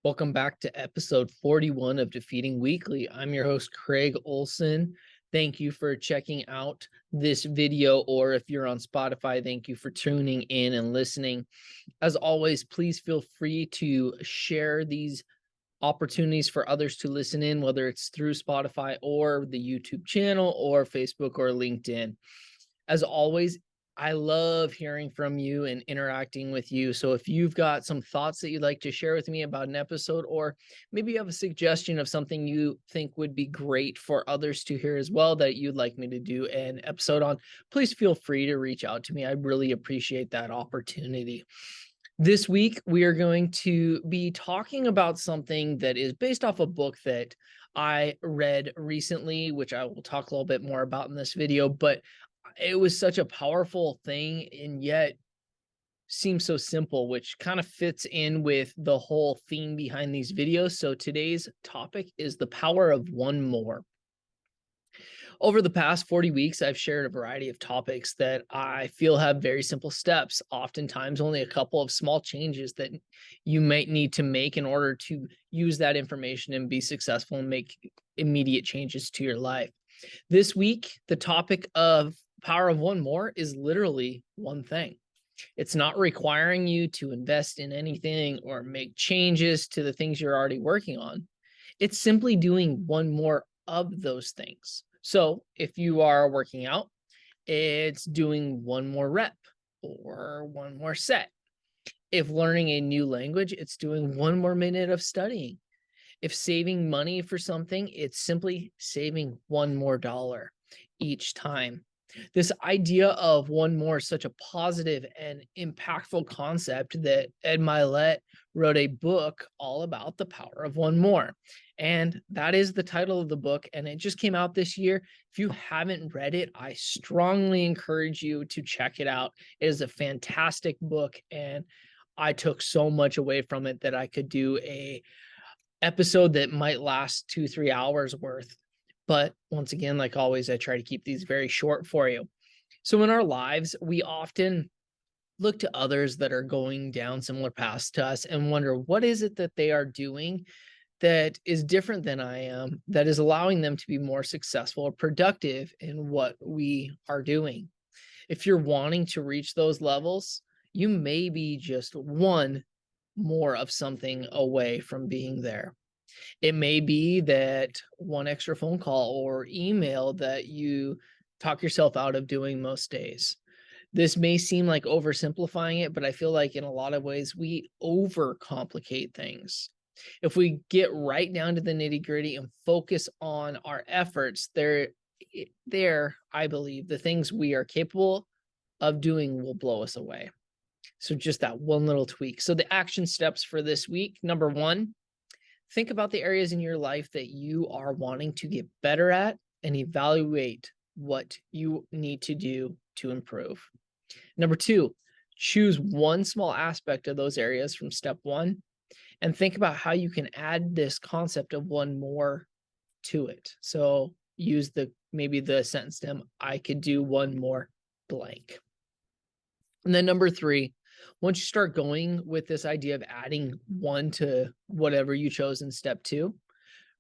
Welcome back to episode 41 of Defeating Weekly. I'm your host, Craig Olson. Thank you for checking out this video, or if you're on Spotify, thank you for tuning in and listening. As always, please feel free to share these opportunities for others to listen in, whether it's through Spotify or the YouTube channel or Facebook or LinkedIn. As always, I love hearing from you and interacting with you. So if you've got some thoughts that you'd like to share with me about an episode, or maybe you have a suggestion of something you think would be great for others to hear as well that you'd like me to do an episode on, please feel free to reach out to me. I really appreciate that opportunity. This week, we are going to be talking about something that is based off a book that I read recently, which I will talk a little bit more about in this video, but it was such a powerful thing and yet seems so simple, which kind of fits in with the whole theme behind these videos. So today's topic is the power of one more. Over the past 40 weeks, I've shared a variety of topics that I feel have very simple steps, oftentimes only a couple of small changes that you might need to make in order to use that information and be successful and make immediate changes to your life. This week, the topic of power of one more is literally one thing. It's not requiring you to invest in anything or make changes to the things you're already working on. It's simply doing one more of those things. So if you are working out, it's doing one more rep or one more set. If learning a new language, it's doing one more minute of studying. If saving money for something, it's simply saving one more dollar each time. This idea of one more is such a positive and impactful concept that Ed Mylett wrote a book all about the power of one more. And that is the title of the book. And it just came out this year. If you haven't read it, I strongly encourage you to check it out. It is a fantastic book. And I took so much away from it that I could do a episode that might last 2-3 hours worth. But once again, like always, I try to keep these very short for you. So in our lives, we often look to others that are going down similar paths to us and wonder, what is it that they are doing that is different than I am, that is allowing them to be more successful or productive in what we are doing? If you're wanting to reach those levels, you may be just one more of something away from being there. It may be that one extra phone call or email that you talk yourself out of doing most days. This may seem like oversimplifying it, but I feel like in a lot of ways we overcomplicate things. If we get right down to the nitty-gritty and focus on our efforts, there, I believe the things we are capable of doing will blow us away. So just that one little tweak. So the action steps for this week, number one, think about the areas in your life that you are wanting to get better at and evaluate what you need to do to improve. Number two, choose one small aspect of those areas from step one and think about how you can add this concept of one more to it. So use maybe the sentence stem, I could do one more blank. And then number three, once you start going with this idea of adding one to whatever you chose in step two,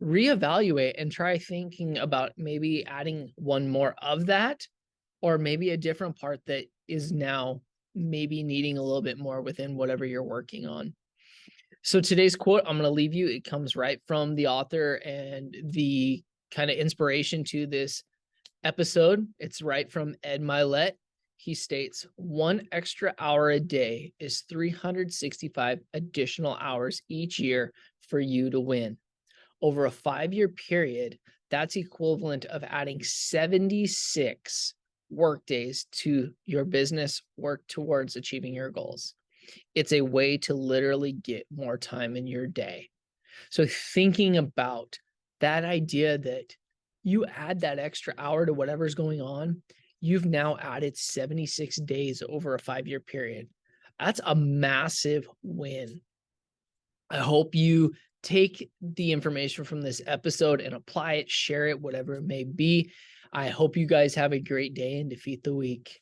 reevaluate and try thinking about maybe adding one more of that, or maybe a different part that is now maybe needing a little bit more within whatever you're working on. So today's quote, I'm going to leave you. It comes right from the author and the kind of inspiration to this episode. It's right from Ed Mylett. He states, one extra hour a day is 365 additional hours each year for you to win. Over a 5-year period, that's equivalent of adding 76 work days to your business work towards achieving your goals. It's a way to literally get more time in your day. So thinking about that idea that you add that extra hour to whatever's going on, you've now added 76 days over a 5-year period. That's a massive win. I hope you take the information from this episode and apply it, share it, whatever it may be. I hope you guys have a great day and defeat the week.